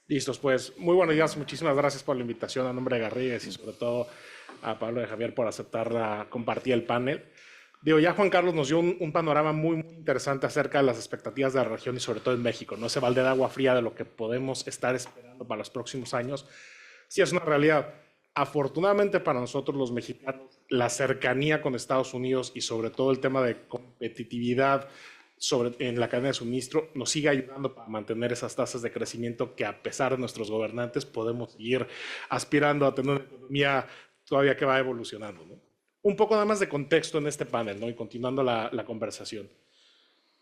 Listos, pues muy buenos días, muchísimas gracias por la invitación a nombre de Garrigues y sobre todo a Pablo de Javier por aceptar compartir el panel. Digo, ya Juan Carlos nos dio un panorama muy interesante acerca de las expectativas de la región y sobre todo en México, ¿no? Ese balde de agua fría de lo que podemos estar esperando para los próximos años. Sí, es una realidad. Afortunadamente para nosotros los mexicanos, la cercanía con Estados Unidos y sobre todo el tema de competitividad en la cadena de suministro nos sigue ayudando para mantener esas tasas de crecimiento que a pesar de nuestros gobernantes podemos seguir aspirando a tener una economía todavía que va evolucionando, ¿no? Un poco nada más de contexto en este panel, ¿no? Y continuando la conversación.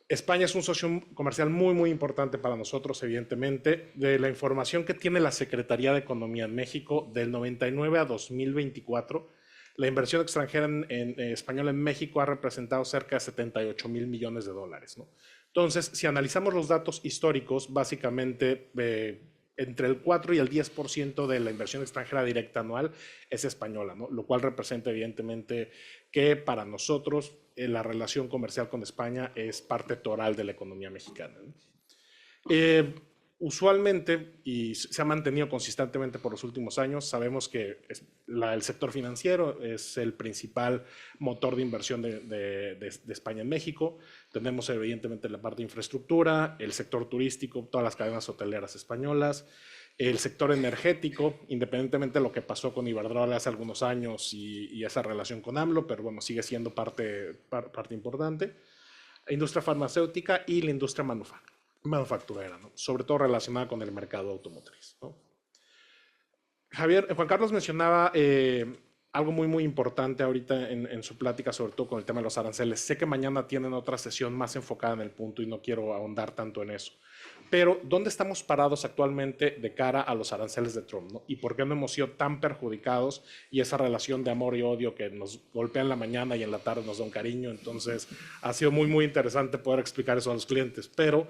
España es un socio comercial muy importante para nosotros, evidentemente. De la información que tiene la Secretaría de Economía en México, del 99 a 2024, la inversión extranjera en española en México ha representado cerca de 78,000 millones de dólares, ¿no? Entonces, si analizamos los datos históricos, básicamente entre el 4 y el 10% de la inversión extranjera directa anual es española, ¿no? Lo cual representa evidentemente que para nosotros la relación comercial con España es parte toral de la economía mexicana, ¿no? Eh, Usualmente, y se ha mantenido consistentemente por los últimos años, sabemos que el sector financiero es el principal motor de inversión de España en México. Tenemos evidentemente la parte de infraestructura, el sector turístico, todas las cadenas hoteleras españolas, el sector energético, independientemente de lo que pasó con Iberdrola hace algunos años y esa relación con AMLO, pero bueno, sigue siendo parte importante. La industria farmacéutica y la industria manufacturera, ¿no? Sobre todo relacionada con el mercado automotriz, ¿no? Javier, Juan Carlos mencionaba algo muy importante ahorita en su plática, sobre todo con el tema de los aranceles. Sé que mañana tienen otra sesión más enfocada en el punto y no quiero ahondar tanto en eso. Pero, ¿dónde estamos parados actualmente de cara a los aranceles de Trump, ¿no? ¿Y por qué no hemos sido tan perjudicados? Y esa relación de amor y odio que nos golpea en la mañana y en la tarde nos da un cariño. Entonces, ha sido muy interesante poder explicar eso a los clientes. Pero,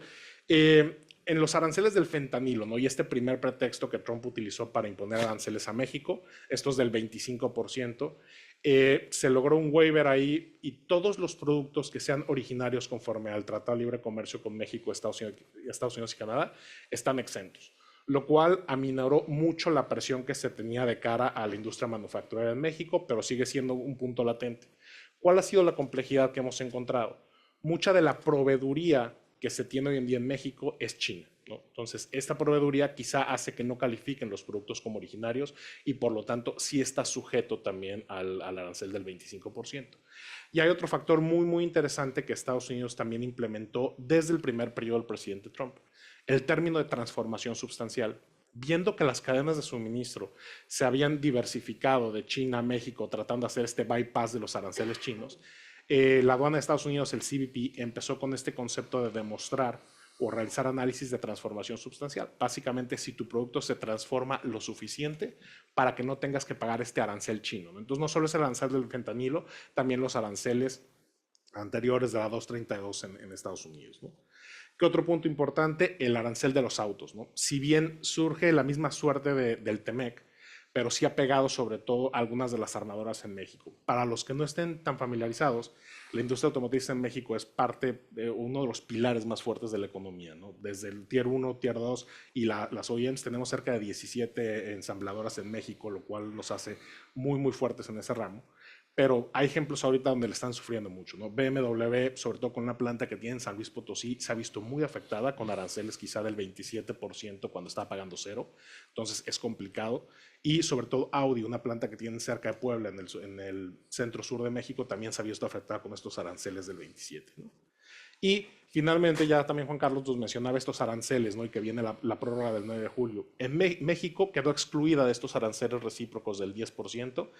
en los aranceles del fentanilo, ¿no? Y este primer pretexto que Trump utilizó para imponer aranceles a México, estos del 25%, se logró un waiver ahí y todos los productos que sean originarios conforme al Tratado de Libre Comercio con México, Estados Unidos y Canadá están exentos, lo cual aminoró mucho la presión que se tenía de cara a la industria manufacturera en México, pero sigue siendo un punto latente. ¿Cuál ha sido la complejidad que hemos encontrado? Mucha de la proveeduría que se tiene hoy en día en México es China, ¿no? Entonces, esta proveeduría quizá hace que no califiquen los productos como originarios y por lo tanto sí está sujeto también al arancel del 25%. Y hay otro factor muy interesante que Estados Unidos también implementó desde el primer periodo del presidente Trump, el término de transformación sustancial. Viendo que las cadenas de suministro se habían diversificado de China a México tratando de hacer este bypass de los aranceles chinos, la aduana de Estados Unidos, el CBP, empezó con este concepto de demostrar o realizar análisis de transformación sustancial. Básicamente, si tu producto se transforma lo suficiente para que no tengas que pagar este arancel chino, ¿no? Entonces, no solo es el arancel del fentanilo, también los aranceles anteriores de la 232 en Estados Unidos, ¿no? ¿Qué otro punto importante? El arancel de los autos, ¿no? Si bien surge la misma suerte del TEMEC, pero sí ha pegado sobre todo a algunas de las armadoras en México. Para los que no estén tan familiarizados, la industria automotriz en México es parte de uno de los pilares más fuertes de la economía, ¿no? Desde el Tier 1, Tier 2 y las OEMs tenemos cerca de 17 ensambladoras en México, lo cual nos hace muy fuertes en ese ramo. Pero hay ejemplos ahorita donde le están sufriendo mucho, ¿no? BMW, sobre todo con una planta que tiene en San Luis Potosí, se ha visto muy afectada con aranceles quizá del 27% cuando está pagando cero. Entonces es complicado. Y sobre todo Audi, una planta que tienen cerca de Puebla, en el centro sur de México, también se ha visto afectada con estos aranceles del 27%, ¿no? Y finalmente, ya también Juan Carlos nos mencionaba estos aranceles, ¿no? Y que viene la prórroga del 9 de julio. En México quedó excluida de estos aranceles recíprocos del 10%.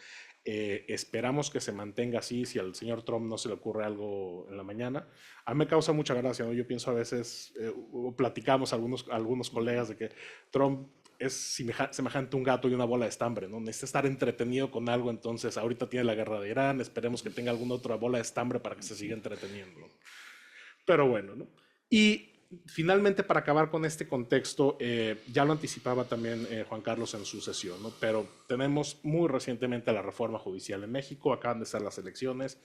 Esperamos que se mantenga así si al señor Trump no se le ocurre algo en la mañana. A mí me causa mucha gracia, ¿no? Yo pienso a veces, o platicamos algunos colegas de que Trump es semejante a un gato y una bola de estambre, ¿no? Necesita estar entretenido con algo, entonces ahorita tiene la guerra de Irán, esperemos que tenga alguna otra bola de estambre para que se siga entreteniendo, ¿no? Pero bueno, ¿no? Y finalmente, para acabar con este contexto, ya lo anticipaba también Juan Carlos en su sesión, ¿no? Pero tenemos muy recientemente la reforma judicial en México, acaban de ser las elecciones.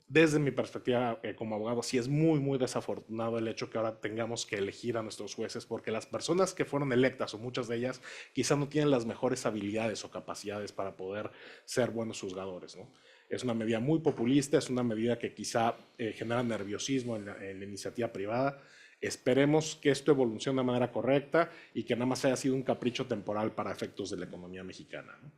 Desde mi perspectiva como abogado, sí es muy, muy desafortunado el hecho que ahora tengamos que elegir a nuestros jueces, porque las personas que fueron electas, o muchas de ellas, quizá no tienen las mejores habilidades o capacidades para poder ser buenos juzgadores, ¿no? Es una medida muy populista, es una medida que quizá genera nerviosismo en la iniciativa privada. Esperemos que esto evolucione de manera correcta y que nada más haya sido un capricho temporal para efectos de la economía mexicana, ¿no?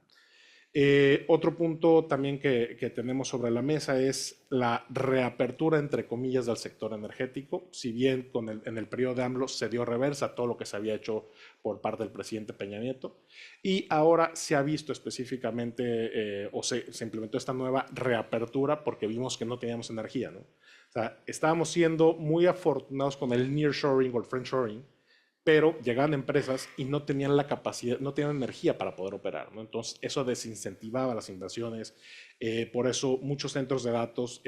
Otro punto también que tenemos sobre la mesa es la reapertura, entre comillas, del sector energético. Si bien en el periodo de AMLO se dio reversa a todo lo que se había hecho por parte del presidente Peña Nieto, y ahora se ha visto específicamente, o se implementó esta nueva reapertura porque vimos que no teníamos energía, ¿no? O sea, estábamos siendo muy afortunados con el nearshoring o el friendshoring, pero llegaban empresas y no tenían la capacidad, no tenían energía para poder operar, ¿no? Entonces, eso desincentivaba las inversiones. Por eso, muchos centros de datos,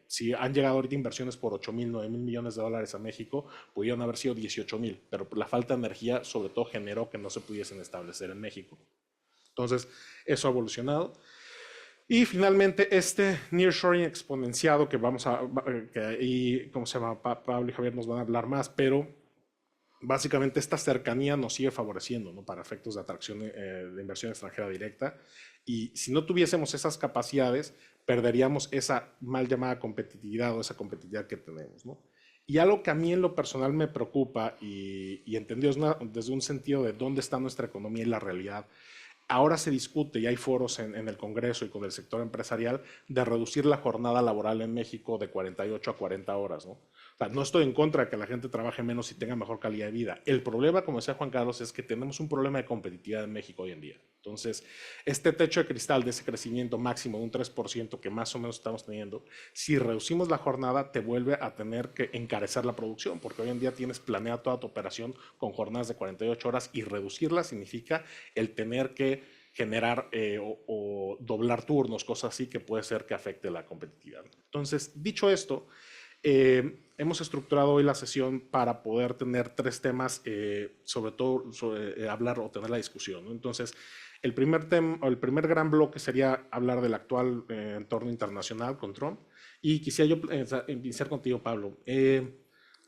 si han llegado ahorita inversiones por 8,000, 9,000 millones de dólares a México, pudieron haber sido 18,000, pero la falta de energía, sobre todo, generó que no se pudiesen establecer en México. Entonces, eso ha evolucionado. Y finalmente, este nearshoring exponenciado que vamos a, que ahí, ¿cómo se llama? Pablo y Javier nos van a hablar más, pero básicamente esta cercanía nos sigue favoreciendo, ¿no? Para efectos de atracción de inversión extranjera directa. Y si no tuviésemos esas capacidades, perderíamos esa mal llamada competitividad o esa competitividad que tenemos, ¿no? Y algo que a mí en lo personal me preocupa y entendido desde un sentido de dónde está nuestra economía y la realidad, ahora se discute y hay foros en el Congreso y con el sector empresarial de reducir la jornada laboral en México de 48 a 40 horas, ¿no? O sea, no estoy en contra de que la gente trabaje menos y tenga mejor calidad de vida. El problema, como decía Juan Carlos, es que tenemos un problema de competitividad en México hoy en día. Entonces, este techo de cristal de ese crecimiento máximo de un 3% que más o menos estamos teniendo, si reducimos la jornada, te vuelve a tener que encarecer la producción, porque hoy en día tienes planeada toda tu operación con jornadas de 48 horas y reducirla significa el tener que generar o doblar turnos, cosas así que puede ser que afecte la competitividad. Entonces, dicho esto, hemos estructurado hoy la sesión para poder tener tres temas, sobre todo hablar o tener la discusión, ¿no? Entonces, el primer tema, o el primer gran bloque sería hablar del actual entorno internacional con Trump. Y quisiera yo iniciar contigo, Pablo.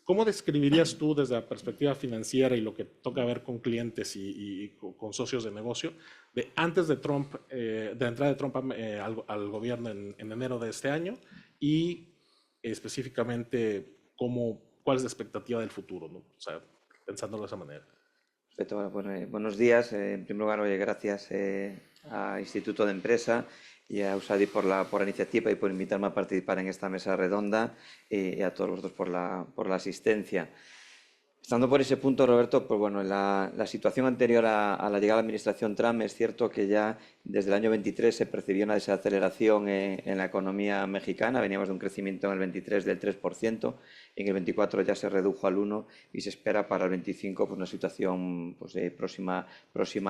¿Cómo describirías tú desde la perspectiva financiera y lo que toca ver con clientes y con socios de negocio, de antes de Trump, de la entrada de Trump al gobierno en enero de este año y específicamente cuál es la expectativa del futuro, ¿no? O sea, pensándolo de esa manera. Perfecto, bueno, buenos días. En primer lugar, oye, gracias a Instituto de Empresa y a USADI por la iniciativa y por invitarme a participar en esta mesa redonda y a todos vosotros por la asistencia. Estando por ese punto, Roberto, pues bueno, la situación anterior a la llegada de la administración Trump es cierto que ya desde el año 23 se percibió una desaceleración en la economía mexicana. Veníamos de un crecimiento en el 23 del 3%, en el 24 ya se redujo al 1% y se espera para el 25 pues, una situación pues, próxima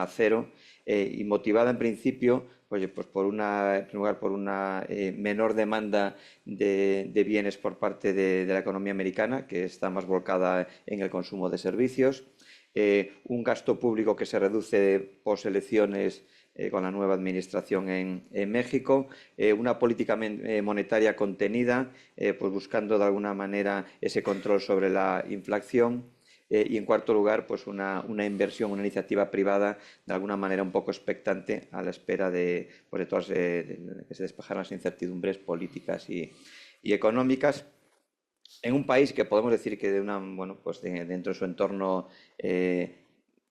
a cero y motivada en principio pues en primer lugar, por una menor demanda de bienes por parte de la economía americana, que está más volcada en el consumo de servicios, un gasto público que se reduce post elecciones con la nueva administración en México, una política monetaria contenida, pues buscando de alguna manera ese control sobre la inflación. Y en cuarto lugar, pues una inversión, una iniciativa privada de alguna manera un poco expectante a la espera pues de todas que se despejaran las incertidumbres políticas y económicas en un país que podemos decir que pues dentro de su entorno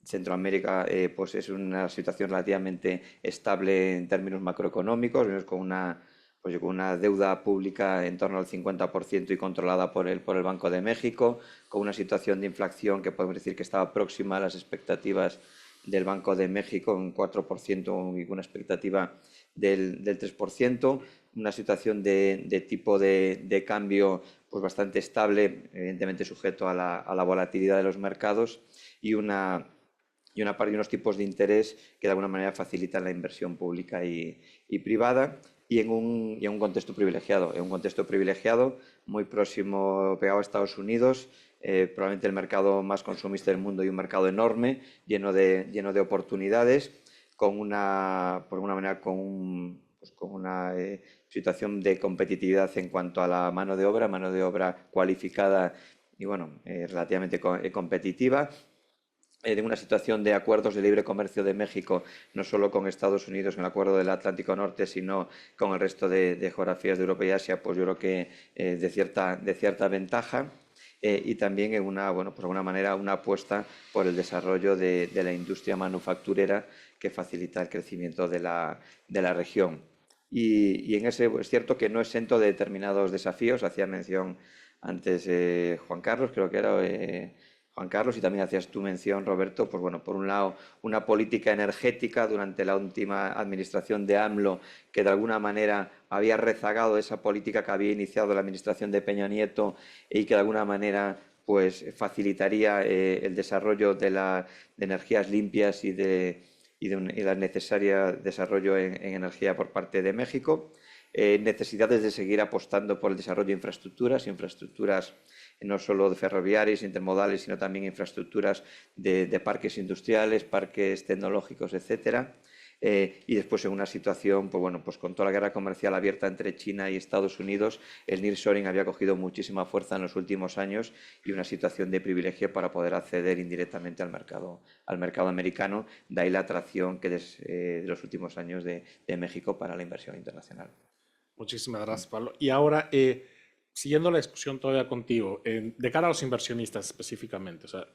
Centroamérica pues es una situación relativamente estable en términos macroeconómicos, venimos con una deuda pública en torno al 50% y controlada por el Banco de México, con una situación de inflación que podemos decir que estaba próxima a las expectativas del Banco de México, un 4% y una expectativa del 3%, una situación de tipo de cambio pues bastante estable, evidentemente sujeto a la volatilidad de los mercados y unos tipos de interés que de alguna manera facilitan la inversión pública y privada y en un contexto privilegiado, muy próximo, pegado a Estados Unidos, probablemente el mercado más consumista del mundo y un mercado enorme, lleno de oportunidades, por alguna manera con pues con una situación de competitividad en cuanto a la mano de obra cualificada y bueno, relativamente competitiva. En una situación de acuerdos de libre comercio de México, no solo con Estados Unidos en el acuerdo del Atlántico Norte, sino con el resto de geografías de Europa y Asia, pues yo creo que de cierta ventaja. Y también en bueno, pues de alguna manera una apuesta por el desarrollo de la industria manufacturera que facilita el crecimiento de la región. Y en ese es cierto que no exento de determinados desafíos. Hacía mención antes Juan Carlos, creo que era Juan Carlos, y también hacías tu mención, Roberto, pues bueno, por un lado, una política energética durante la última administración de AMLO, que de alguna manera había rezagado esa política que había iniciado la administración de Peña Nieto y que de alguna manera pues facilitaría el desarrollo de energías limpias y el necesario desarrollo en energía por parte de México. Necesidades de seguir apostando por el desarrollo de infraestructuras no solo de ferroviarias, intermodales, sino también infraestructuras de parques industriales, parques tecnológicos, etcétera. Y después en una situación, pues bueno, pues con toda la guerra comercial abierta entre China y Estados Unidos, el nearshoring había cogido muchísima fuerza en los últimos años y una situación de privilegio para poder acceder indirectamente al mercado americano, de ahí la atracción que de los últimos años de México para la inversión internacional. Muchísimas gracias, Pablo. Y ahora, siguiendo la discusión todavía contigo, de cara a los inversionistas específicamente, o sea,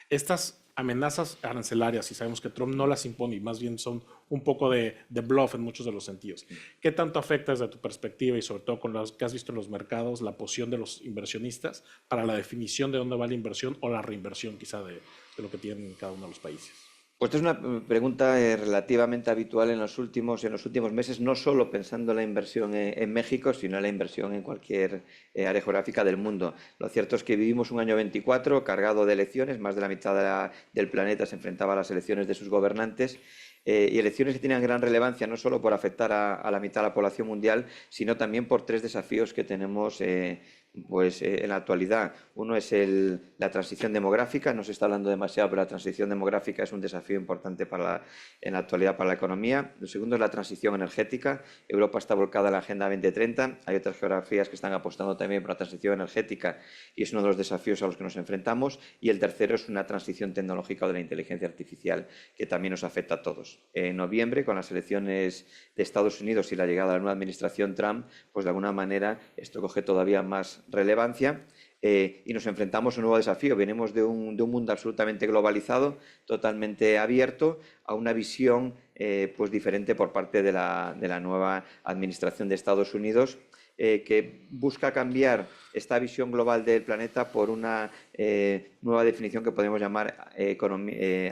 estas amenazas arancelarias, y sabemos que Trump no las impone, y más bien son un poco de bluff en muchos de los sentidos. ¿Qué tanto afecta desde tu perspectiva y sobre todo con lo que has visto en los mercados la posición de los inversionistas para la definición de dónde va la inversión o la reinversión quizá de lo que tienen cada uno de los países? Pues esta es una pregunta relativamente habitual en los últimos meses, no solo pensando en la inversión en México, sino en la inversión en cualquier área geográfica del mundo. Lo cierto es que vivimos un año 24 cargado de elecciones, más de la mitad del planeta se enfrentaba a las elecciones de sus gobernantes. Y elecciones que tenían gran relevancia no solo por afectar a la mitad de la población mundial, sino también por tres desafíos que tenemos en la actualidad. Uno es la transición demográfica, no se está hablando demasiado, pero la transición demográfica es un desafío importante en la actualidad para la economía. Lo segundo es la transición energética. Europa está volcada en la Agenda 2030, hay otras geografías que están apostando también por la transición energética y es uno de los desafíos a los que nos enfrentamos. Y el tercero es una transición tecnológica de la inteligencia artificial, que también nos afecta a todos. En noviembre, con las elecciones de Estados Unidos y la llegada de la nueva administración Trump, pues de alguna manera esto coge todavía más relevancia y nos enfrentamos a un nuevo desafío. Venimos de un mundo absolutamente globalizado, totalmente abierto, a una visión pues diferente por parte de la nueva administración de Estados Unidos, que busca cambiar esta visión global del planeta por una nueva definición que podemos llamar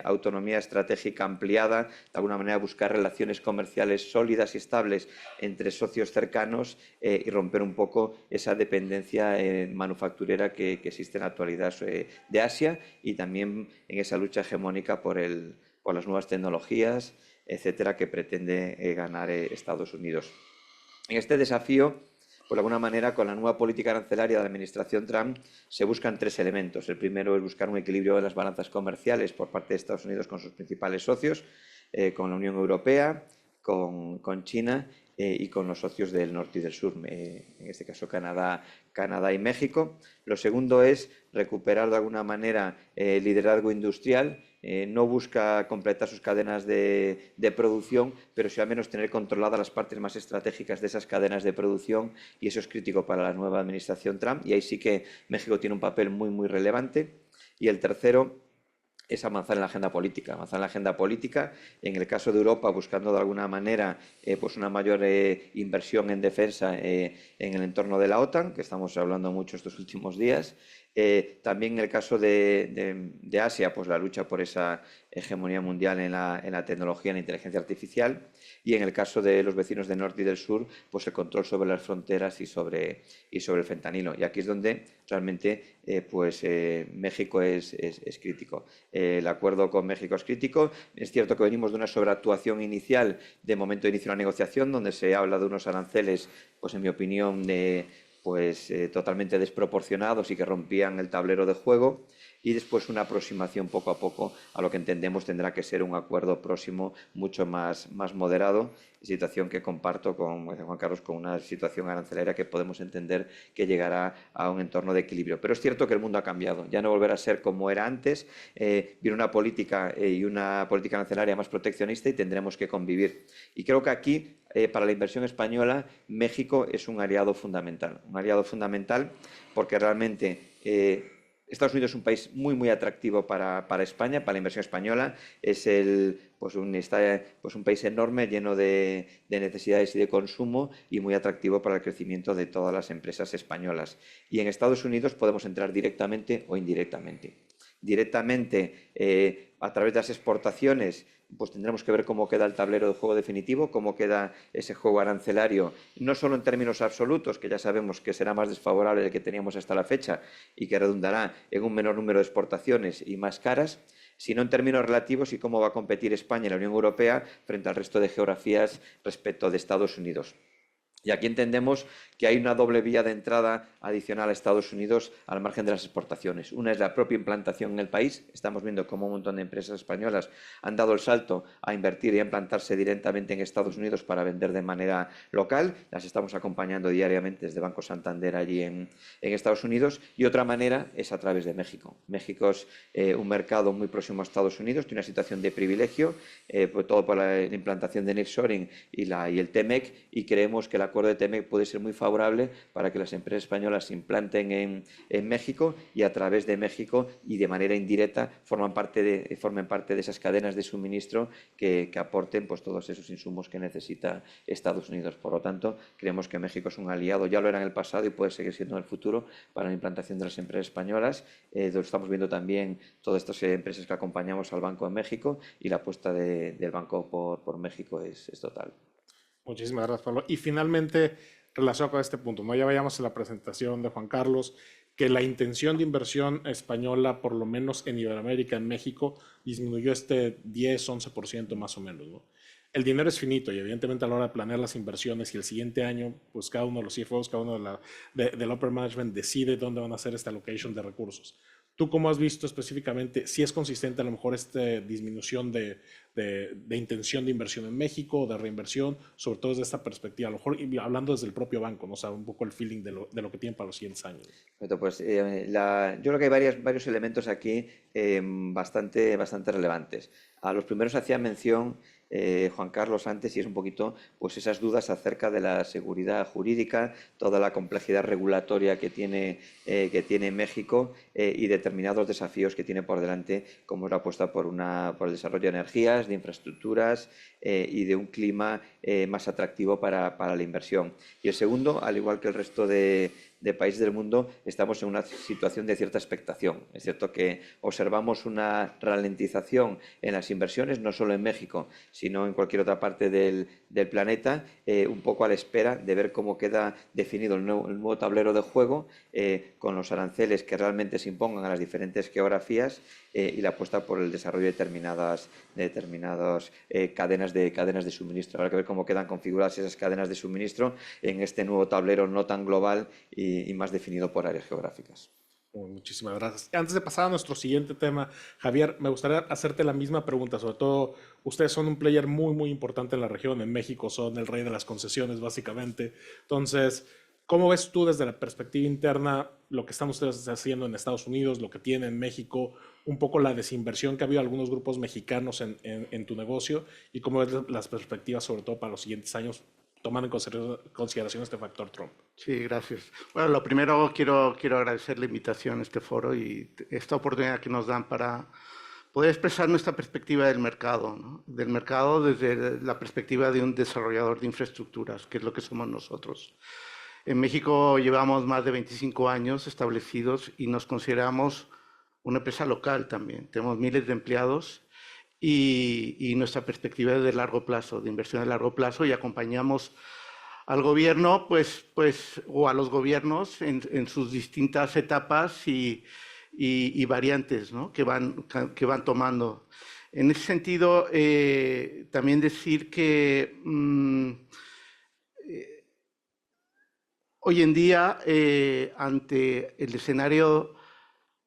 autonomía estratégica ampliada, de alguna manera buscar relaciones comerciales sólidas y estables entre socios cercanos y romper un poco esa dependencia manufacturera que existe en la actualidad de Asia y también en esa lucha hegemónica por las nuevas tecnologías, etcétera, que pretende ganar Estados Unidos. En este desafío, pues de alguna manera, con la nueva política arancelaria de la administración Trump se buscan tres elementos. El primero es buscar un equilibrio de las balanzas comerciales por parte de Estados Unidos con sus principales socios, con la Unión Europea, con China y con los socios del norte y del sur, en este caso Canadá y México. Lo segundo es recuperar de alguna manera el liderazgo industrial. No busca completar sus cadenas de producción, pero sí al menos tener controladas las partes más estratégicas de esas cadenas de producción, y eso es crítico para la nueva administración Trump, y ahí sí que México tiene un papel muy, muy relevante. Y el tercero es avanzar en la agenda política, en el caso de Europa buscando de alguna manera pues una mayor inversión en defensa en el entorno de la OTAN, que estamos hablando mucho estos últimos días. También en el caso de Asia, pues la lucha por esa hegemonía mundial en la tecnología y en la inteligencia artificial, y en el caso de los vecinos del norte y del sur, pues el control sobre las fronteras y sobre el fentanilo. Y aquí es donde realmente México es crítico. El acuerdo con México es crítico. Es cierto que venimos de una sobreactuación inicial de momento de inicio de la negociación, donde se habla de unos aranceles, pues en mi opinión, pues totalmente desproporcionados y que rompían el tablero de juego, y después una aproximación poco a poco a lo que entendemos tendrá que ser un acuerdo próximo mucho más moderado, situación que comparto con Juan Carlos, con una situación arancelaria que podemos entender que llegará a un entorno de equilibrio. Pero es cierto que el mundo ha cambiado, ya no volverá a ser como era antes, viene una política y una política arancelaria más proteccionista y tendremos que convivir. Y creo que aquí, para la inversión española, México es un aliado fundamental porque realmente Estados Unidos es un país muy atractivo para España, para la inversión española. Es un país enorme, lleno de necesidades y de consumo y muy atractivo para el crecimiento de todas las empresas españolas. Y en Estados Unidos podemos entrar directamente o indirectamente. Directamente, a través de las exportaciones, pues tendremos que ver cómo queda el tablero de juego definitivo, cómo queda ese juego arancelario, no solo en términos absolutos, que ya sabemos que será más desfavorable del que teníamos hasta la fecha y que redundará en un menor número de exportaciones y más caras, sino en términos relativos y cómo va a competir España y la Unión Europea frente al resto de geografías respecto de Estados Unidos. Y aquí entendemos que hay una doble vía de entrada adicional a Estados Unidos al margen de las exportaciones. Una es la propia implantación en el país. Estamos viendo cómo un montón de empresas españolas han dado el salto a invertir y a implantarse directamente en Estados Unidos para vender de manera local. Las estamos acompañando diariamente desde Banco Santander allí en Estados Unidos. Y otra manera es a través de México. México es un mercado muy próximo a Estados Unidos, tiene una situación de privilegio, todo por la implantación de nearshoring y el TEMEC, y creemos que la acuerdo de TEMEC puede ser muy favorable para que las empresas españolas se implanten en México y a través de México y de manera indirecta formen parte de esas cadenas de suministro que aporten pues, todos esos insumos que necesita Estados Unidos. Por lo tanto, creemos que México es un aliado, ya lo era en el pasado y puede seguir siendo en el futuro para la implantación de las empresas españolas. Lo estamos viendo también todas estas empresas que acompañamos al Banco de México, y la apuesta del Banco por México es total. Muchísimas gracias, Pablo. Y finalmente, relacionado con este punto, ¿no? Ya vayamos a la presentación de Juan Carlos, que la intención de inversión española, por lo menos en Iberoamérica, en México, disminuyó este 10-11% más o menos, ¿no? El dinero es finito y evidentemente a la hora de planear las inversiones y el siguiente año, pues cada uno de los CFOs, cada uno del upper management decide dónde van a hacer esta allocation de recursos. ¿Tú cómo has visto específicamente si es consistente a lo mejor esta disminución de intención de inversión en México o de reinversión, sobre todo desde esta perspectiva, a lo mejor hablando desde el propio banco, ¿no? O sea, un poco el feeling de lo que tienen para los siguientes años? Perfecto, pues yo creo que hay varios elementos aquí bastante relevantes. A los primeros hacía mención Juan Carlos antes, y es un poquito pues esas dudas acerca de la seguridad jurídica, toda la complejidad regulatoria que tiene México y determinados desafíos que tiene por delante, como es la apuesta por el desarrollo de energías, de infraestructuras y de un clima más atractivo para la inversión. Y el segundo, al igual que el resto de países del mundo, estamos en una situación de cierta expectación. Es cierto que observamos una ralentización en las inversiones, no solo en México, sino en cualquier otra parte del planeta, un poco a la espera de ver cómo queda definido el nuevo tablero de juego, con los aranceles que realmente se impongan a las diferentes geografías y la apuesta por el desarrollo de determinadas cadenas de suministro. Habrá que ver cómo quedan configuradas esas cadenas de suministro en este nuevo tablero no tan global y más definido por áreas geográficas. Muchísimas gracias. Antes de pasar a nuestro siguiente tema, Javier, me gustaría hacerte la misma pregunta. Sobre todo, ustedes son un player muy importante en la región. En México son el rey de las concesiones, básicamente. Entonces, ¿cómo ves tú desde la perspectiva interna lo que están ustedes haciendo en Estados Unidos, lo que tiene en México, un poco la desinversión que ha habido algunos grupos mexicanos en tu negocio, y cómo ves las perspectivas, sobre todo para los siguientes años, tomando en consideración este factor Trump? Sí, gracias. Bueno, lo primero quiero agradecer la invitación a este foro y esta oportunidad que nos dan para poder expresar nuestra perspectiva del mercado, ¿no? Del mercado desde la perspectiva de un desarrollador de infraestructuras, que es lo que somos nosotros. En México llevamos más de 25 años establecidos y nos consideramos una empresa local también. Tenemos miles de empleados y nuestra perspectiva es de largo plazo, de inversión de largo plazo, y acompañamos al gobierno, o a los gobiernos en sus distintas etapas y variantes, ¿no? que van tomando. En ese sentido, también decir que hoy en día, ante el escenario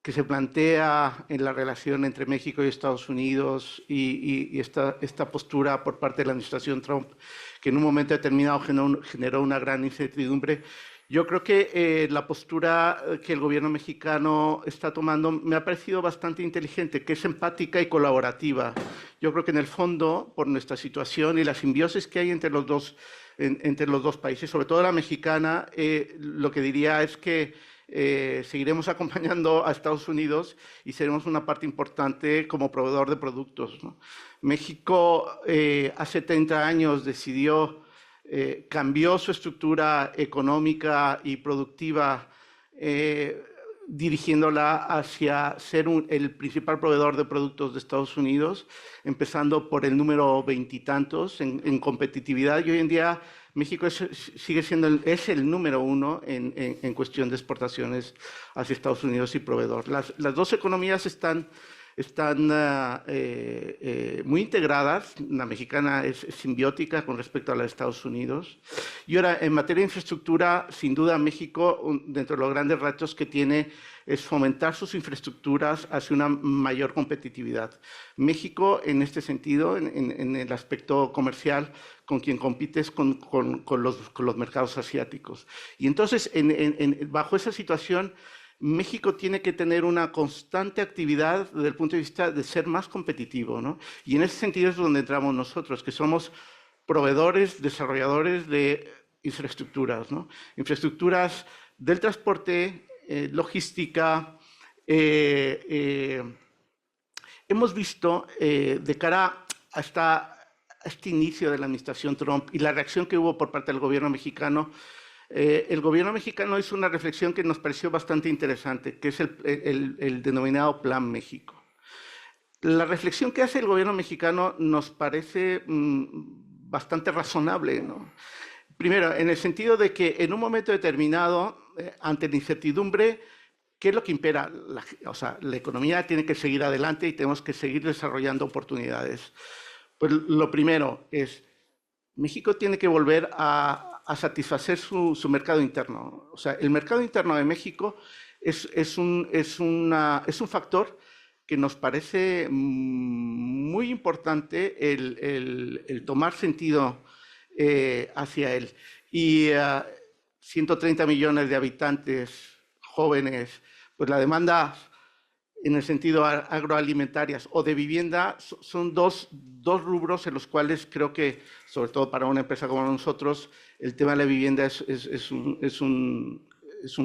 que se plantea en la relación entre México y Estados Unidos y esta postura por parte de la administración Trump, que en un momento determinado generó una gran incertidumbre, yo creo que la postura que el gobierno mexicano está tomando me ha parecido bastante inteligente, que es empática y colaborativa. Yo creo que en el fondo, por nuestra situación y la simbiosis que hay entre los dos países, sobre todo la mexicana, lo que diría es que seguiremos acompañando a Estados Unidos y seremos una parte importante como proveedor de productos, ¿no? México hace 30 años cambió su estructura económica y productiva, dirigiéndola hacia ser el principal proveedor de productos de Estados Unidos, empezando por el número veintitantos en competitividad, y hoy en día México sigue siendo el número uno en cuestión de exportaciones hacia Estados Unidos y proveedor. Las dos economías están muy integradas. La mexicana es simbiótica con respecto a la de Estados Unidos. Y ahora, en materia de infraestructura, sin duda México, dentro de los grandes retos que tiene, es fomentar sus infraestructuras hacia una mayor competitividad. México, en este sentido, en el aspecto comercial, con quien compite es con los mercados asiáticos. Y entonces, bajo esa situación, México tiene que tener una constante actividad desde el punto de vista de ser más competitivo, ¿no? Y en ese sentido es donde entramos nosotros, que somos proveedores, desarrolladores de infraestructuras, ¿no? Infraestructuras del transporte, logística. Hemos visto de cara a este inicio de la administración Trump y la reacción que hubo por parte del gobierno mexicano. El gobierno mexicano hizo una reflexión que nos pareció bastante interesante, que es el denominado Plan México. La reflexión que hace el gobierno mexicano nos parece bastante razonable, ¿no? Primero, en el sentido de que en un momento determinado, ante la incertidumbre, ¿qué es lo que impera? La economía tiene que seguir adelante y tenemos que seguir desarrollando oportunidades. Pues lo primero es, México tiene que volver a satisfacer su mercado interno. O sea, el mercado interno de México es un factor que nos parece muy importante el tomar sentido hacia él. Y 130 millones de habitantes jóvenes, pues la demanda en el sentido agroalimentarias o de vivienda son dos rubros en los cuales creo que, sobre todo para una empresa como nosotros, el tema de la vivienda es un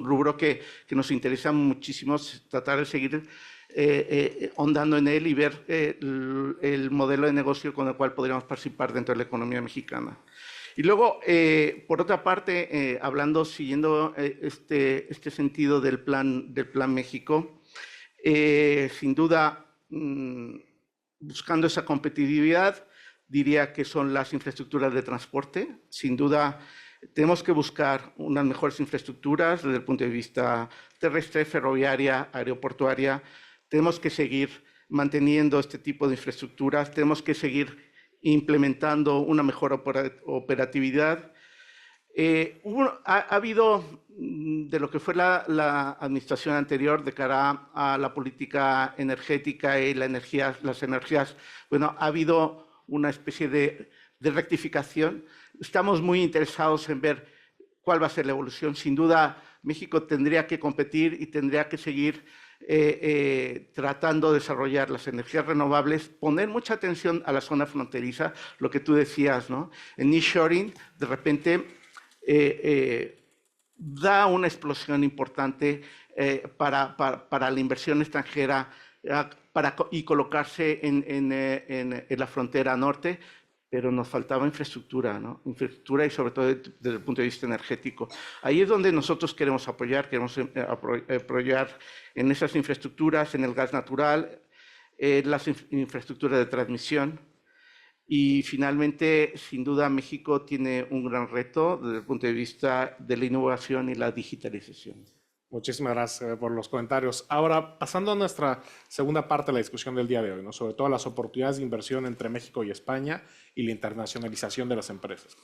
rubro que nos interesa muchísimo, tratar de seguir ahondando en él y ver el modelo de negocio con el cual podríamos participar dentro de la economía mexicana. Y luego, por otra parte, siguiendo este sentido del Plan México, sin duda, buscando esa competitividad, diría que son las infraestructuras de transporte. Sin duda, tenemos que buscar unas mejores infraestructuras desde el punto de vista terrestre, ferroviaria, aeroportuaria. Tenemos que seguir manteniendo este tipo de infraestructuras. Tenemos que seguir implementando una mejor operatividad. Ha habido, de lo que fue la administración anterior de cara a la política energética y las energías, bueno, ha habido una especie de rectificación. Estamos muy interesados en ver cuál va a ser la evolución. Sin duda, México tendría que competir y tendría que seguir tratando de desarrollar las energías renovables, poner mucha atención a la zona fronteriza, lo que tú decías, ¿no? El nearshoring, de repente, da una explosión importante para la inversión extranjera y colocarse en la frontera norte, pero nos faltaba infraestructura, ¿no? Infraestructura y sobre todo desde el punto de vista energético. Ahí es donde nosotros queremos apoyar en esas infraestructuras, en el gas natural, las infraestructuras de transmisión. Y finalmente, sin duda, México tiene un gran reto desde el punto de vista de la innovación y la digitalización. Muchísimas gracias por los comentarios. Ahora, pasando a nuestra segunda parte de la discusión del día de hoy, ¿no? Sobre todo las oportunidades de inversión entre México y España y la internacionalización de las empresas.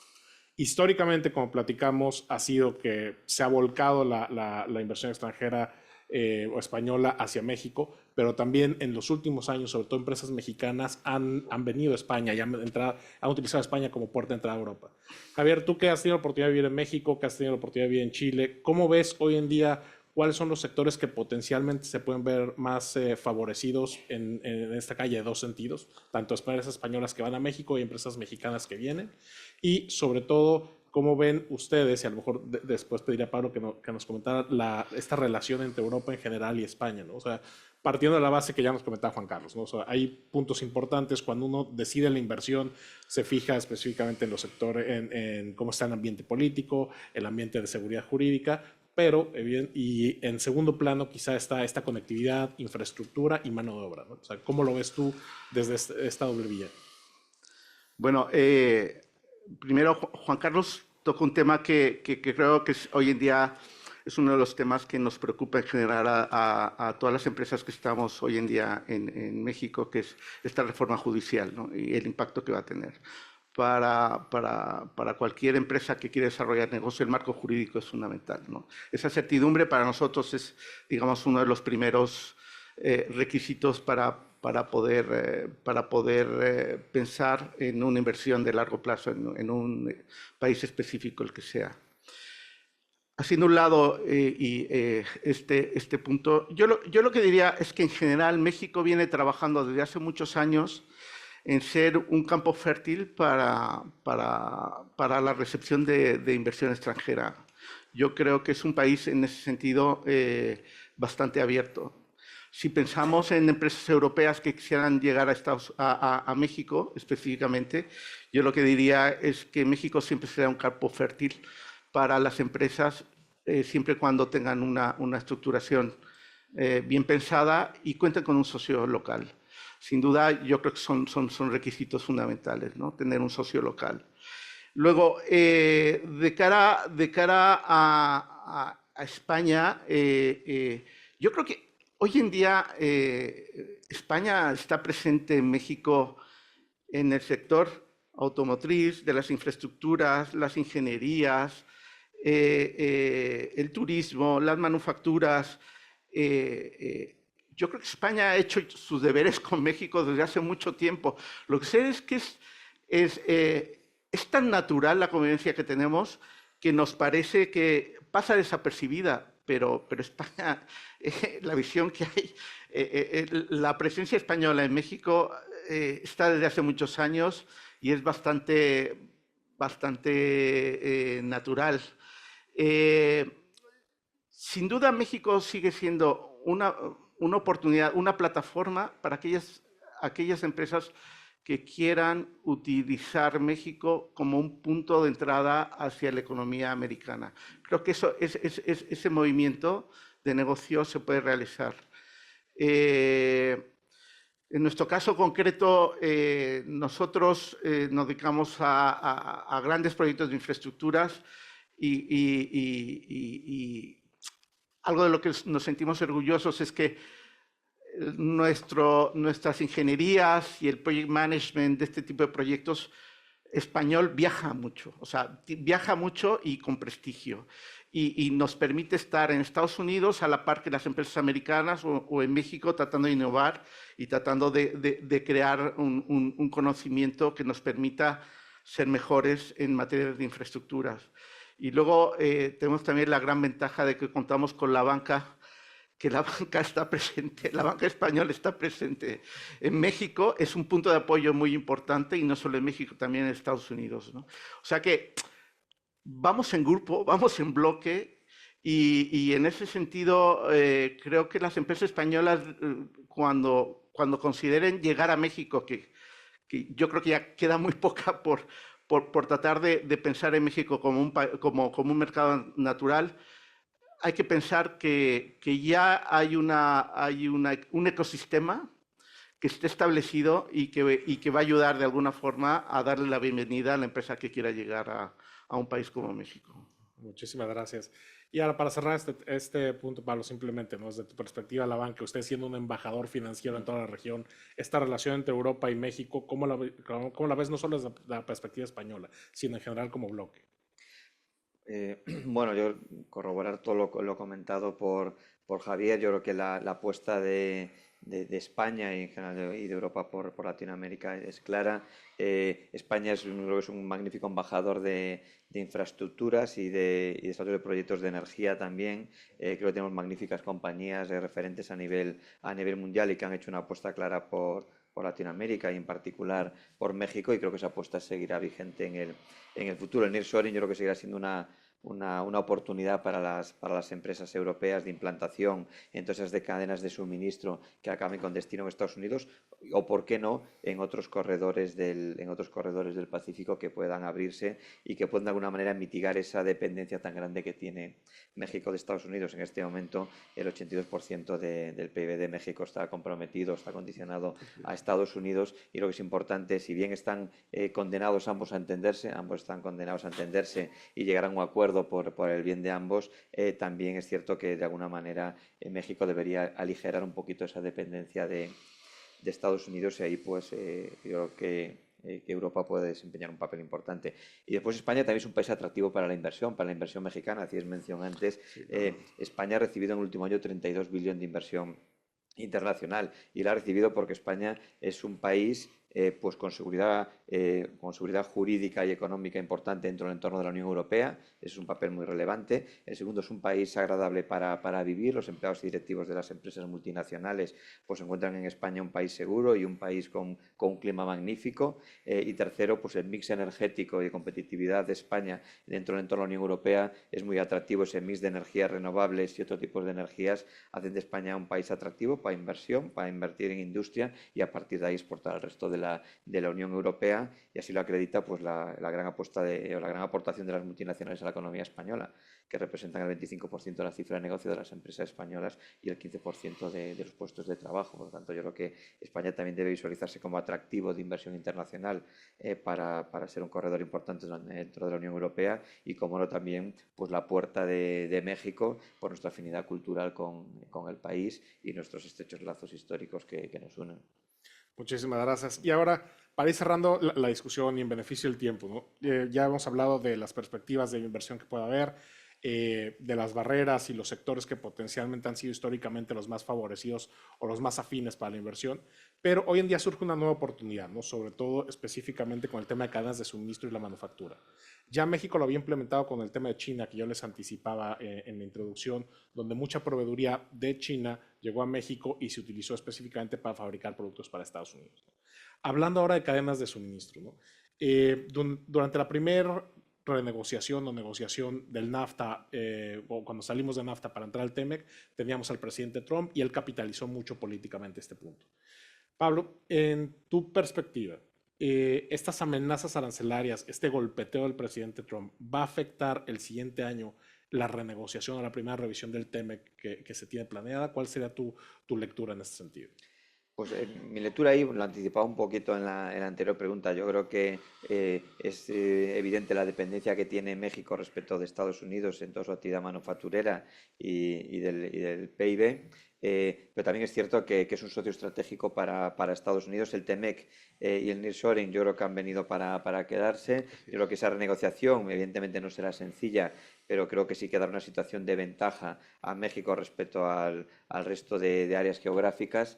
Históricamente, como platicamos, ha sido que se ha volcado la inversión extranjera o española hacia México, pero también en los últimos años, sobre todo empresas mexicanas, han venido a España y han utilizado España como puerta de entrada a Europa. Javier, tú que has tenido la oportunidad de vivir en México, que has tenido la oportunidad de vivir en Chile, ¿cómo ves hoy en día cuáles son los sectores que potencialmente se pueden ver más favorecidos en esta calle de dos sentidos? Tanto empresas españolas que van a México y empresas mexicanas que vienen. Y sobre todo, ¿cómo ven ustedes? Y a lo mejor después pediría a Pablo que nos comentara esta relación entre Europa en general y España, ¿no? O sea, partiendo de la base que ya nos comentaba Juan Carlos, ¿no? O sea, hay puntos importantes cuando uno decide la inversión, se fija específicamente en los sectores, en cómo está el ambiente político, el ambiente de seguridad jurídica, pero y en segundo plano quizá está esta conectividad, infraestructura y mano de obra, ¿no? O sea, ¿cómo lo ves tú desde esta doble vía? Bueno, primero Juan Carlos tocó un tema que creo que hoy en día es uno de los temas que nos preocupa en general a todas las empresas que estamos hoy en día en México, que es esta reforma judicial, ¿no? Y el impacto que va a tener. Para cualquier empresa que quiere desarrollar negocio, el marco jurídico es fundamental, ¿no? Esa certidumbre para nosotros es, digamos, uno de los primeros requisitos para poder pensar en una inversión de largo plazo en un país específico, el que sea. Haciendo un lado este punto, yo lo que diría es que en general México viene trabajando desde hace muchos años en ser un campo fértil para la recepción de inversión extranjera. Yo creo que es un país en ese sentido bastante abierto. Si pensamos en empresas europeas que quisieran llegar a México específicamente, yo lo que diría es que México siempre será un campo fértil para las empresas, siempre y cuando tengan una estructuración bien pensada y cuenten con un socio local. Sin duda, yo creo que son requisitos fundamentales, ¿no? Tener un socio local. Luego, de cara a España, yo creo que hoy en día España está presente en México en el sector automotriz, de las infraestructuras, las ingenierías, el turismo, las manufacturas. Yo creo que España ha hecho sus deberes con México desde hace mucho tiempo. Lo que sé es que es tan natural la convivencia que tenemos que nos parece que pasa desapercibida, pero España, la visión que hay, la presencia española en México está desde hace muchos años y es bastante natural. Sin duda México sigue siendo una oportunidad, una plataforma para aquellas empresas que quieran utilizar México como un punto de entrada hacia la economía americana. Creo que ese movimiento de negocio se puede realizar. En nuestro caso concreto, nosotros nos dedicamos a grandes proyectos de infraestructuras y algo de lo que nos sentimos orgullosos es que nuestras ingenierías y el project management de este tipo de proyectos español viaja mucho, o sea, viaja mucho y con prestigio. Y nos permite estar en Estados Unidos a la par que las empresas americanas o en México tratando de innovar y tratando de crear un conocimiento que nos permita ser mejores en materia de infraestructuras. Y luego tenemos también la gran ventaja de que contamos con la banca, que la banca está presente, la banca española está presente en México, es un punto de apoyo muy importante y no solo en México, también en Estados Unidos, ¿no? O sea que vamos en grupo, vamos en bloque y en ese sentido creo que las empresas españolas cuando consideren llegar a México, que yo creo que ya queda muy poca por tratar de pensar en México como un mercado natural, hay que pensar que ya hay un ecosistema que esté establecido y que va a ayudar de alguna forma a darle la bienvenida a la empresa que quiera llegar a un país como México. Muchísimas gracias. Y ahora, para cerrar este punto, Pablo, simplemente, ¿no? Desde tu perspectiva, la banca, usted siendo un embajador financiero en toda la región, esta relación entre Europa y México, cómo la ves no solo desde la perspectiva española, sino en general como bloque? Bueno, yo corroborar todo lo comentado por Javier, yo creo que la apuesta de España y en general y de Europa por Latinoamérica es clara. España creo que es un magnífico embajador de infraestructuras y de desarrollo de proyectos de energía también. Creo que tenemos magníficas compañías referentes a nivel mundial y que han hecho una apuesta clara por Latinoamérica y en particular por México, y creo que esa apuesta seguirá vigente en el futuro. El nearshoring yo creo que seguirá siendo una oportunidad para las empresas europeas de implantación en todas esas cadenas de suministro que acaben con destino en Estados Unidos, o por qué no en otros corredores del Pacífico que puedan abrirse y que puedan de alguna manera mitigar esa dependencia tan grande que tiene México de Estados Unidos. En este momento el 82% del PIB de México está comprometido, está condicionado a Estados Unidos, y lo que es importante, si bien están condenados ambos a entenderse, ambos están condenados a entenderse y llegar a un acuerdo por el bien de ambos, también es cierto que de alguna manera México debería aligerar un poquito esa dependencia de Estados Unidos, y ahí pues yo creo que Europa puede desempeñar un papel importante. Y después España también es un país atractivo para la inversión mexicana. Hacías mención antes, España ha recibido en el último año 32 billones de inversión internacional, y la ha recibido porque España es un país pues con seguridad jurídica y económica importante dentro del entorno de la Unión Europea. Es un papel muy relevante. El segundo, es un país agradable para vivir. Los empleados y directivos de las empresas multinacionales pues encuentran en España un país seguro y un país con un clima magnífico. Y tercero, pues el mix energético y de competitividad de España dentro del entorno de la Unión Europea es muy atractivo. Ese mix de energías renovables y otros tipos de energías hacen de España un país atractivo para inversión, para invertir en industria y a partir de ahí exportar al resto de la Unión Europea, y así lo acredita pues la gran apuesta o la gran aportación de las multinacionales a la economía española, que representan el 25% de la cifra de negocio de las empresas españolas y el 15% de los puestos de trabajo. Por lo tanto, yo creo que España también debe visualizarse como atractivo de inversión internacional para ser un corredor importante dentro de la Unión Europea, y como no también pues la puerta de México por nuestra afinidad cultural con el país y nuestros estrechos lazos históricos que nos unen. Muchísimas gracias. Y ahora, para ir cerrando la discusión y en beneficio del tiempo, ¿no? Ya hemos hablado de las perspectivas de inversión que pueda haber, de las barreras y los sectores que potencialmente han sido históricamente los más favorecidos o los más afines para la inversión, pero hoy en día surge una nueva oportunidad, ¿no? Sobre todo específicamente con el tema de cadenas de suministro y la manufactura. Ya México lo había implementado con el tema de China, que yo les anticipaba en la introducción, donde mucha proveeduría de China llegó a México y se utilizó específicamente para fabricar productos para Estados Unidos, ¿no? Hablando ahora de cadenas de suministro, ¿no? Durante la primera renegociación o negociación del NAFTA, o cuando salimos de NAFTA para entrar al TEMEC, teníamos al presidente Trump y él capitalizó mucho políticamente este punto. Pablo, en tu perspectiva, estas amenazas arancelarias, este golpeteo del presidente Trump, ¿va a afectar el siguiente año la renegociación o la primera revisión del TEMEC que se tiene planeada? ¿Cuál sería tu lectura en este sentido? Pues mi lectura ahí lo anticipaba un poquito en la anterior pregunta. Yo creo que es evidente la dependencia que tiene México respecto de Estados Unidos en toda su actividad manufacturera y del PIB. Pero también es cierto que es un socio estratégico para Estados Unidos. El TEMEC y el nearshoring yo creo que han venido para quedarse. Yo creo que esa renegociación evidentemente no será sencilla, pero creo que sí que dará una situación de ventaja a México respecto al resto de áreas geográficas,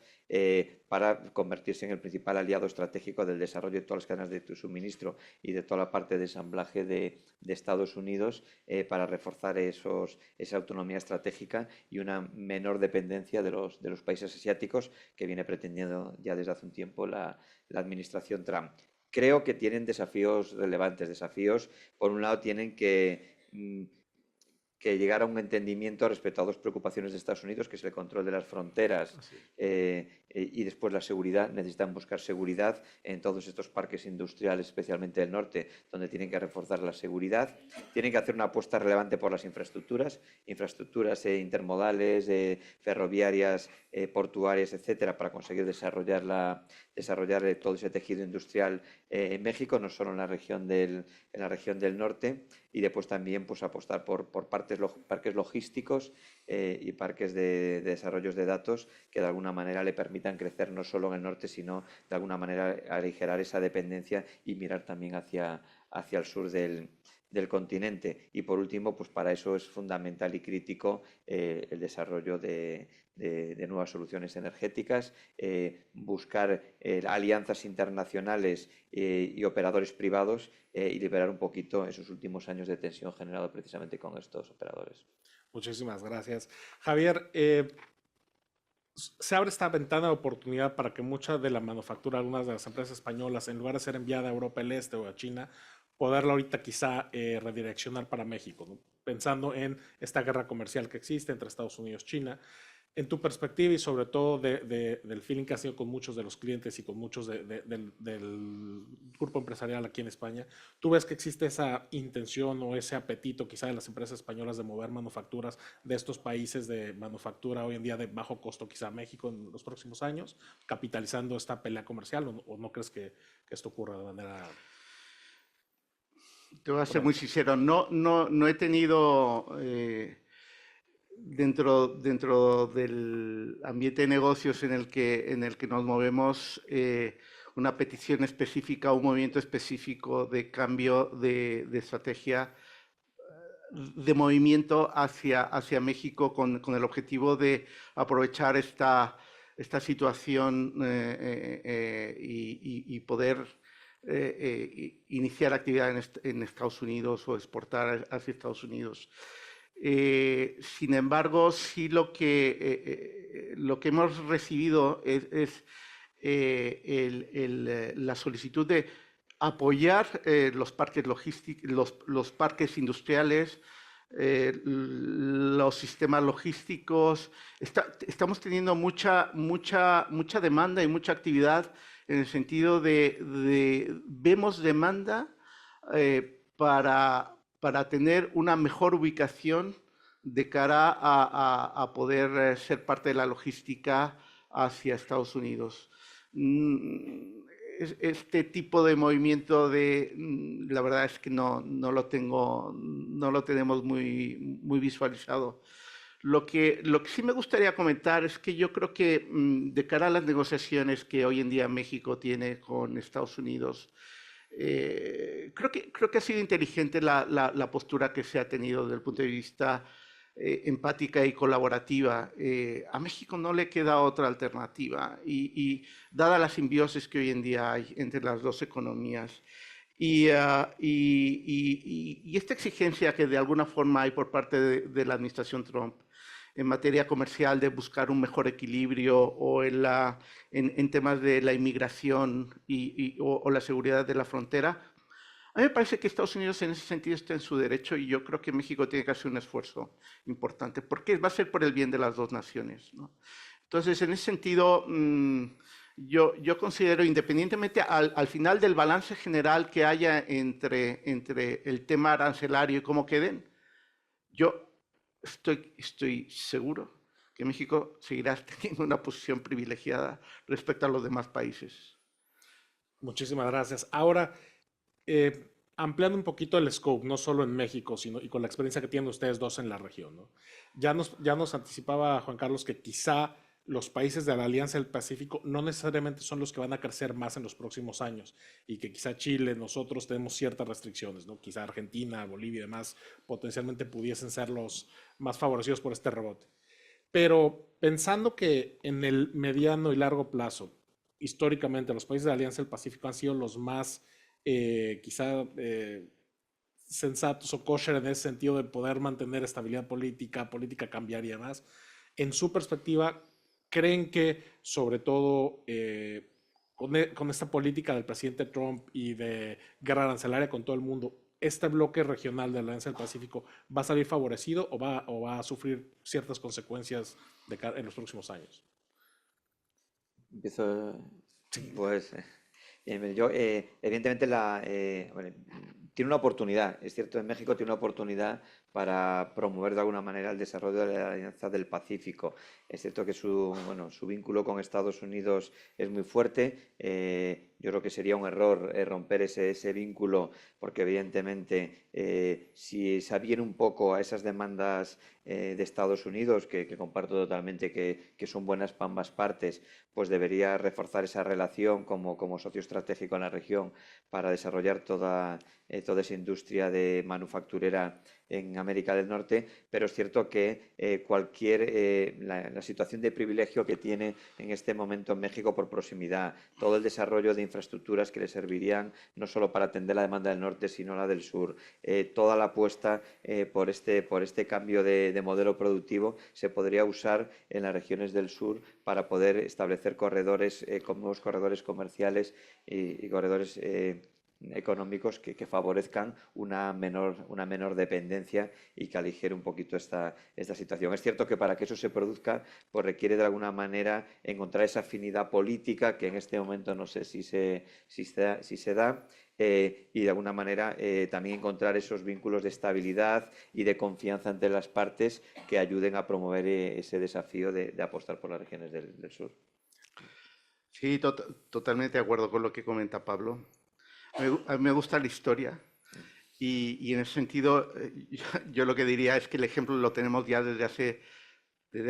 para convertirse en el principal aliado estratégico del desarrollo de todas las cadenas de suministro y de toda la parte de ensamblaje de Estados Unidos, para reforzar esa autonomía estratégica y una menor dependencia de los países asiáticos que viene pretendiendo ya desde hace un tiempo la administración Trump. Creo que tienen desafíos relevantes, desafíos. Por un lado, tienen que llegar a un entendimiento respecto a dos preocupaciones de Estados Unidos, que es el control de las fronteras y después la seguridad. Necesitan buscar seguridad en todos estos parques industriales, especialmente del norte, donde tienen que reforzar la seguridad. Tienen que hacer una apuesta relevante por las infraestructuras intermodales, ferroviarias, portuarias, etcétera, para conseguir desarrollar todo ese tejido industrial en México, no solo en la región del norte. y después también pues, apostar por parques logísticos y parques de desarrollos de datos que de alguna manera le permitan crecer no solo en el norte, sino de alguna manera aligerar esa dependencia y mirar también hacia el sur del continente. Y por último, pues para eso es fundamental y crítico el desarrollo de nuevas soluciones energéticas, buscar alianzas internacionales y operadores privados y liberar un poquito esos últimos años de tensión generado precisamente con estos operadores. Muchísimas gracias. Javier, se abre esta ventana de oportunidad para que mucha de la manufactura, algunas de las empresas españolas, en lugar de ser enviada a Europa del Este o a China, poderla ahorita quizá redireccionar para México, ¿no? Pensando en esta guerra comercial que existe entre Estados Unidos y China. En tu perspectiva y sobre todo del feeling que has tenido con muchos de los clientes y con muchos del grupo empresarial aquí en España, ¿tú ves que existe esa intención o ese apetito quizá de las empresas españolas de mover manufacturas de estos países de manufactura hoy en día de bajo costo quizá a México en los próximos años, capitalizando esta pelea comercial o no crees que esto ocurra de manera... Te voy a ser muy sincero, no he tenido dentro del ambiente de negocios en el que nos movemos una petición específica, un movimiento específico de cambio de estrategia de movimiento hacia México con el objetivo de aprovechar esta situación y poder iniciar actividad en Estados Unidos o exportar hacia Estados Unidos. Sin embargo, sí lo que hemos recibido es la solicitud de apoyar los parques logísticos, los parques industriales, los sistemas logísticos. Estamos teniendo mucha demanda y mucha actividad en el sentido de vemos demanda para tener una mejor ubicación de cara a poder ser parte de la logística hacia Estados Unidos. Este tipo de movimiento la verdad es que no lo tenemos muy visualizado. Lo que sí me gustaría comentar es que yo creo que de cara a las negociaciones que hoy en día México tiene con Estados Unidos, creo que ha sido inteligente la postura que se ha tenido desde el punto de vista empática y colaborativa. A México no le queda otra alternativa y dada la simbiosis que hoy en día hay entre las dos economías y esta exigencia que de alguna forma hay por parte de la administración Trump en materia comercial de buscar un mejor equilibrio o en temas de la inmigración o la seguridad de la frontera. A mí me parece que Estados Unidos en ese sentido está en su derecho y yo creo que México tiene que hacer un esfuerzo importante porque va a ser por el bien de las dos naciones, ¿no? Entonces, en ese sentido, yo considero, independientemente al final del balance general que haya entre el tema arancelario y cómo queden, yo estoy seguro que México seguirá teniendo una posición privilegiada respecto a los demás países. Muchísimas gracias. Ahora, ampliando un poquito el scope, no solo en México, sino y con la experiencia que tienen ustedes dos en la región, ¿no? Ya nos anticipaba Juan Carlos que quizá los países de la Alianza del Pacífico no necesariamente son los que van a crecer más en los próximos años y que quizá Chile, nosotros tenemos ciertas restricciones, ¿no? Quizá Argentina, Bolivia y demás potencialmente pudiesen ser los más favorecidos por este rebote. Pero pensando que en el mediano y largo plazo, históricamente los países de la Alianza del Pacífico han sido los más quizá sensatos o kosher en ese sentido de poder mantener estabilidad política, política cambiar y demás. En su perspectiva, ¿creen que sobre todo con esta política del presidente Trump y de guerra arancelaria con todo el mundo, este bloque regional de la Alianza del Pacífico va a salir favorecido o va a sufrir ciertas consecuencias en los próximos años? Empiezo, pues, yo, evidentemente, bueno, tiene una oportunidad, es cierto, en México tiene una oportunidad para promover de alguna manera el desarrollo de la Alianza del Pacífico. Es cierto que su vínculo con Estados Unidos es muy fuerte. Yo creo que sería un error romper ese vínculo, porque evidentemente si se adhiere un poco a esas demandas de Estados Unidos, que comparto totalmente que son buenas para ambas partes, pues debería reforzar esa relación como socio estratégico en la región para desarrollar toda esa industria de manufacturera en América del Norte, pero es cierto que la situación de privilegio que tiene en este momento en México por proximidad, todo el desarrollo de infraestructuras que le servirían no solo para atender la demanda del norte, sino la del sur, toda la apuesta por este cambio de modelo productivo se podría usar en las regiones del sur para poder establecer corredores, con nuevos corredores comerciales y corredores económicos que favorezcan una menor dependencia y que aligere un poquito esta situación. Es cierto que para que eso se produzca, pues requiere de alguna manera encontrar esa afinidad política que en este momento no sé si se da, y de alguna manera también encontrar esos vínculos de estabilidad y de confianza entre las partes que ayuden a promover ese desafío de apostar por las regiones del sur. Sí, totalmente de acuerdo con lo que comenta Pablo. A mí me gusta la historia y en ese sentido yo lo que diría es que el ejemplo lo tenemos ya desde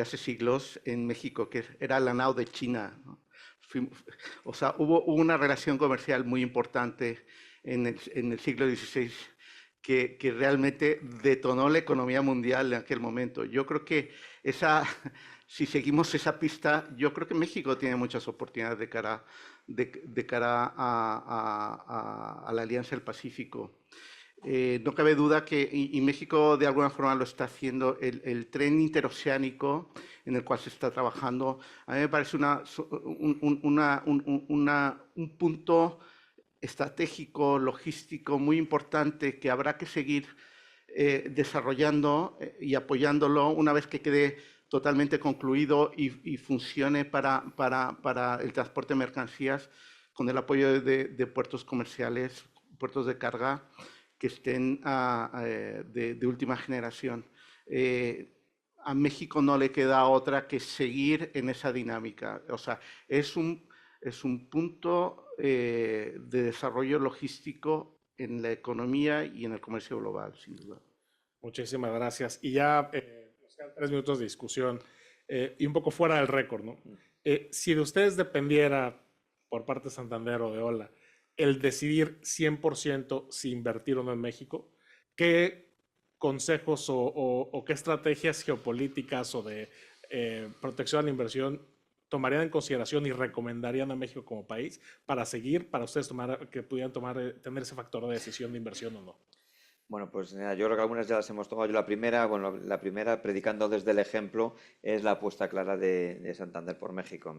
hace siglos en México, que era la nao de China, ¿no? O sea, hubo una relación comercial muy importante en el siglo XVI que realmente detonó la economía mundial en aquel momento. Yo creo que si seguimos esa pista, yo creo que México tiene muchas oportunidades de cara a la Alianza del Pacífico. No cabe duda que, y México de alguna forma lo está haciendo, el tren interoceánico en el cual se está trabajando, a mí me parece un punto estratégico, logístico muy importante que habrá que seguir desarrollando y apoyándolo una vez que quede totalmente concluido y funcione para el transporte de mercancías con el apoyo de puertos comerciales, puertos de carga que estén de última generación. A México no le queda otra que seguir en esa dinámica. O sea, es un punto de desarrollo logístico en la economía y en el comercio global, sin duda. Muchísimas gracias. Y ya nos quedan 3 minutos de discusión y un poco fuera del récord, ¿no? Si de ustedes dependiera por parte de Santander o de Ola el decidir 100% si invertir o no en México, ¿qué consejos o qué estrategias geopolíticas o de protección a la inversión tomarían en consideración y recomendarían a México como país para seguir, para ustedes que pudieran tener ese factor de decisión de inversión o no? Bueno, pues yo creo que algunas ya las hemos tomado. Yo la primera, predicando desde el ejemplo, es la apuesta clara de Santander por México.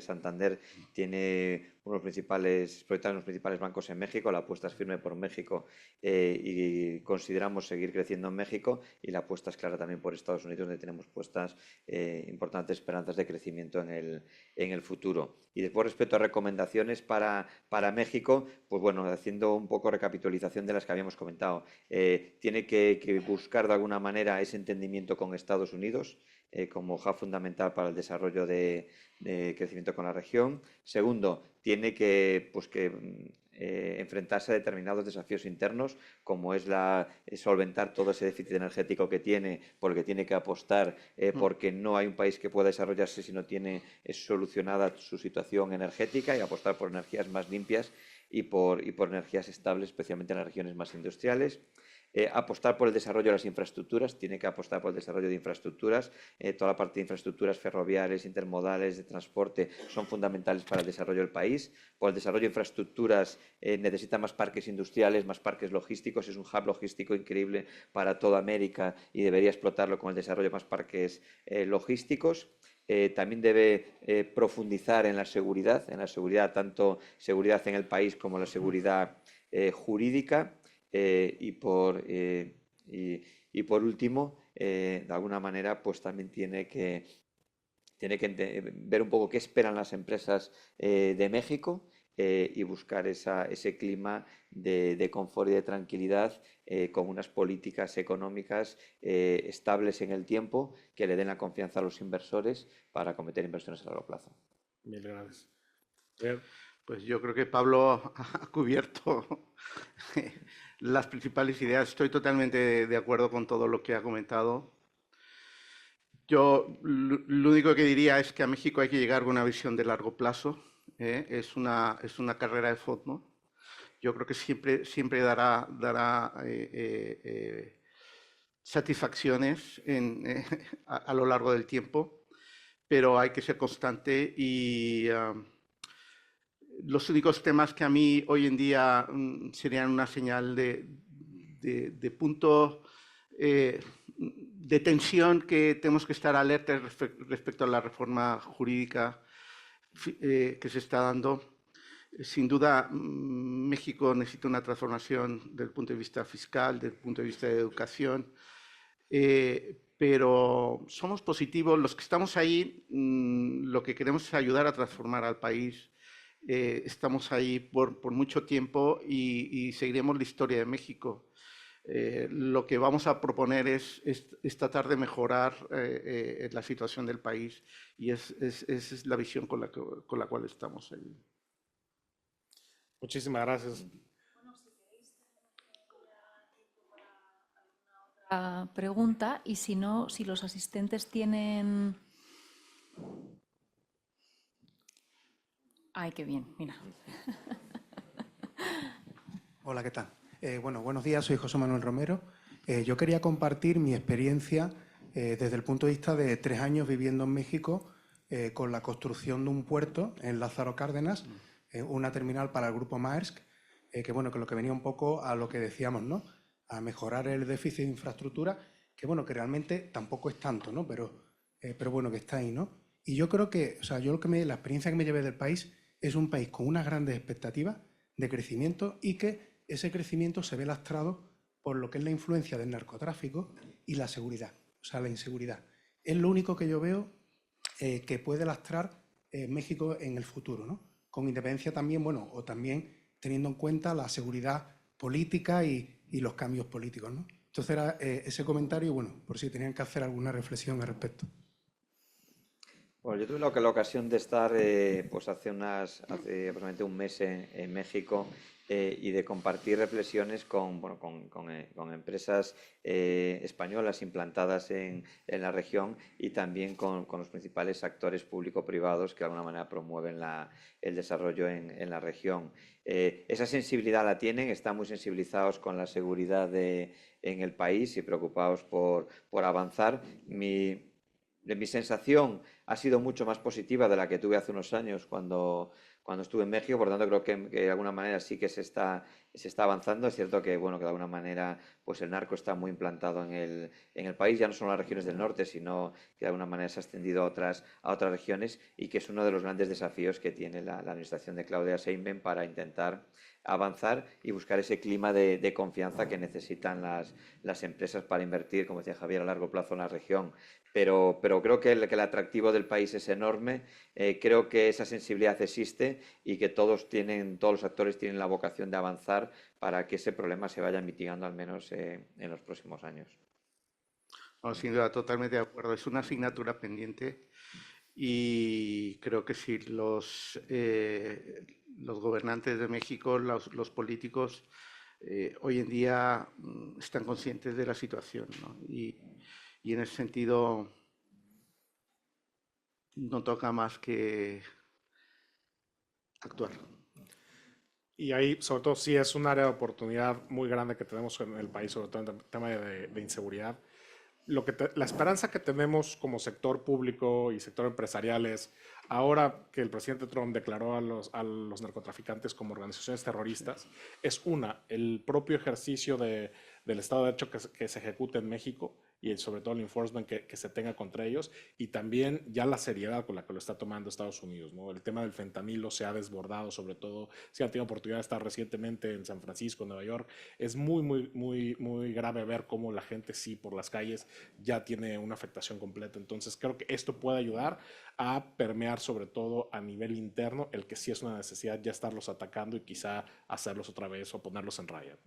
Santander tiene propietarios los principales bancos en México, la apuesta es firme por México y consideramos seguir creciendo en México, y la apuesta es clara también por Estados Unidos, donde tenemos puestas importantes esperanzas de crecimiento en el futuro. Y después, respecto a recomendaciones para México, pues bueno, haciendo un poco recapitulación de las que habíamos comentado. Tiene que buscar de alguna manera ese entendimiento con Estados Unidos como hub fundamental para el desarrollo de crecimiento con la región. Segundo, tiene que enfrentarse a determinados desafíos internos, como es solventar todo ese déficit energético que tiene, porque tiene que apostar, porque no hay un país que pueda desarrollarse si no tiene solucionada su situación energética, y apostar por energías más limpias y por energías estables, especialmente en las regiones más industriales. Apostar por el desarrollo de las infraestructuras, tiene que apostar por el desarrollo de infraestructuras. Toda la parte de infraestructuras ferroviarias, intermodales, de transporte, son fundamentales para el desarrollo del país. Por el desarrollo de infraestructuras necesita más parques industriales, más parques logísticos. Es un hub logístico increíble para toda América y debería explotarlo con el desarrollo de más parques logísticos. También debe profundizar en la seguridad, tanto seguridad en el país como la seguridad jurídica. Y por último, de alguna manera, pues también tiene que ver un poco qué esperan las empresas de México, y buscar ese clima de confort y de tranquilidad con unas políticas económicas estables en el tiempo que le den la confianza a los inversores para cometer inversiones a largo plazo. Mil gracias. Bien. Pues yo creo que Pablo ha cubierto las principales ideas. Estoy totalmente de acuerdo con todo lo que ha comentado. Yo lo único que diría es que a México hay que llegar con una visión de largo plazo. Es una carrera de fondo. Yo creo que siempre dará satisfacciones a lo largo del tiempo, pero hay que ser constante y los únicos temas que a mí hoy en día serían una señal de punto de tensión que tenemos que estar alertas respecto a la reforma jurídica que se está dando. Sin duda, México necesita una transformación desde el punto de vista fiscal, desde el punto de vista de educación, pero somos positivos. Los que estamos ahí, lo que queremos es ayudar a transformar al país. Estamos ahí por mucho tiempo y seguiremos la historia de México. Lo que vamos a proponer es tratar de mejorar la situación del país y esa es la visión con la cual estamos ahí. Muchísimas gracias. Pregunta, y si no, si los asistentes tienen... Ay, qué bien, mira. Hola, ¿qué tal? Bueno, buenos días, soy José Manuel Romero. Yo quería compartir mi experiencia desde el punto de vista de 3 años viviendo en México con la construcción de un puerto en Lázaro Cárdenas, una terminal para el grupo Maersk, que bueno, que lo que venía un poco a lo que decíamos, ¿no? A mejorar el déficit de infraestructura, que bueno, que realmente tampoco es tanto, ¿no? Pero bueno, que está ahí, ¿no? Y yo creo que, o sea, la experiencia que me llevé del país es un país con unas grandes expectativas de crecimiento y que ese crecimiento se ve lastrado por lo que es la influencia del narcotráfico y la seguridad, o sea, la inseguridad. Es lo único que yo veo que puede lastrar México en el futuro, ¿no? Con independencia también, bueno, o también teniendo en cuenta la seguridad política y los cambios políticos, ¿no? Entonces era ese comentario, bueno, por si tenían que hacer alguna reflexión al respecto. Bueno, yo tuve la ocasión de estar pues hace aproximadamente un mes en México y de compartir reflexiones con empresas españolas implantadas en la región y también con los principales actores público-privados que de alguna manera promueven el desarrollo en la región. Esa sensibilidad la tienen, están muy sensibilizados con la seguridad en el país y preocupados por avanzar. Mi sensación ha sido mucho más positiva de la que tuve hace unos años cuando estuve en México, por lo tanto creo que de alguna manera sí que se está avanzando. Es cierto que, bueno, que de alguna manera pues el narco está muy implantado en el país, ya no solo en las regiones del norte, sino que de alguna manera se ha extendido a otras regiones y que es uno de los grandes desafíos que tiene la administración de Claudia Sheinbaum para intentar avanzar y buscar ese clima de confianza que necesitan las empresas para invertir, como decía Javier, a largo plazo en la región. Pero creo que el atractivo del país es enorme, creo que esa sensibilidad existe y que todos los actores tienen la vocación de avanzar para que ese problema se vaya mitigando al menos en los próximos años. No, sin duda, totalmente de acuerdo. Es una asignatura pendiente y creo que si los gobernantes de México, los políticos, hoy en día están conscientes de la situación, ¿no? Y en ese sentido no toca más que actuar. Y ahí, sobre todo, sí es un área de oportunidad muy grande que tenemos en el país, sobre todo en el tema de inseguridad. La esperanza que tenemos como sector público y sector empresarial es, ahora que el presidente Trump declaró a los narcotraficantes como organizaciones terroristas, es el propio ejercicio del Estado de Derecho que se ejecute en México y sobre todo el enforcement que se tenga contra ellos y también ya la seriedad con la que lo está tomando Estados Unidos, ¿no? El tema del fentanilo se ha desbordado, sobre todo si han tenido oportunidad de estar recientemente en San Francisco, Nueva York. Es muy grave ver cómo la gente sí por las calles ya tiene una afectación completa. Entonces creo que esto puede ayudar a permear sobre todo a nivel interno el que sí es una necesidad ya estarlos atacando y quizá hacerlos otra vez o ponerlos en raya.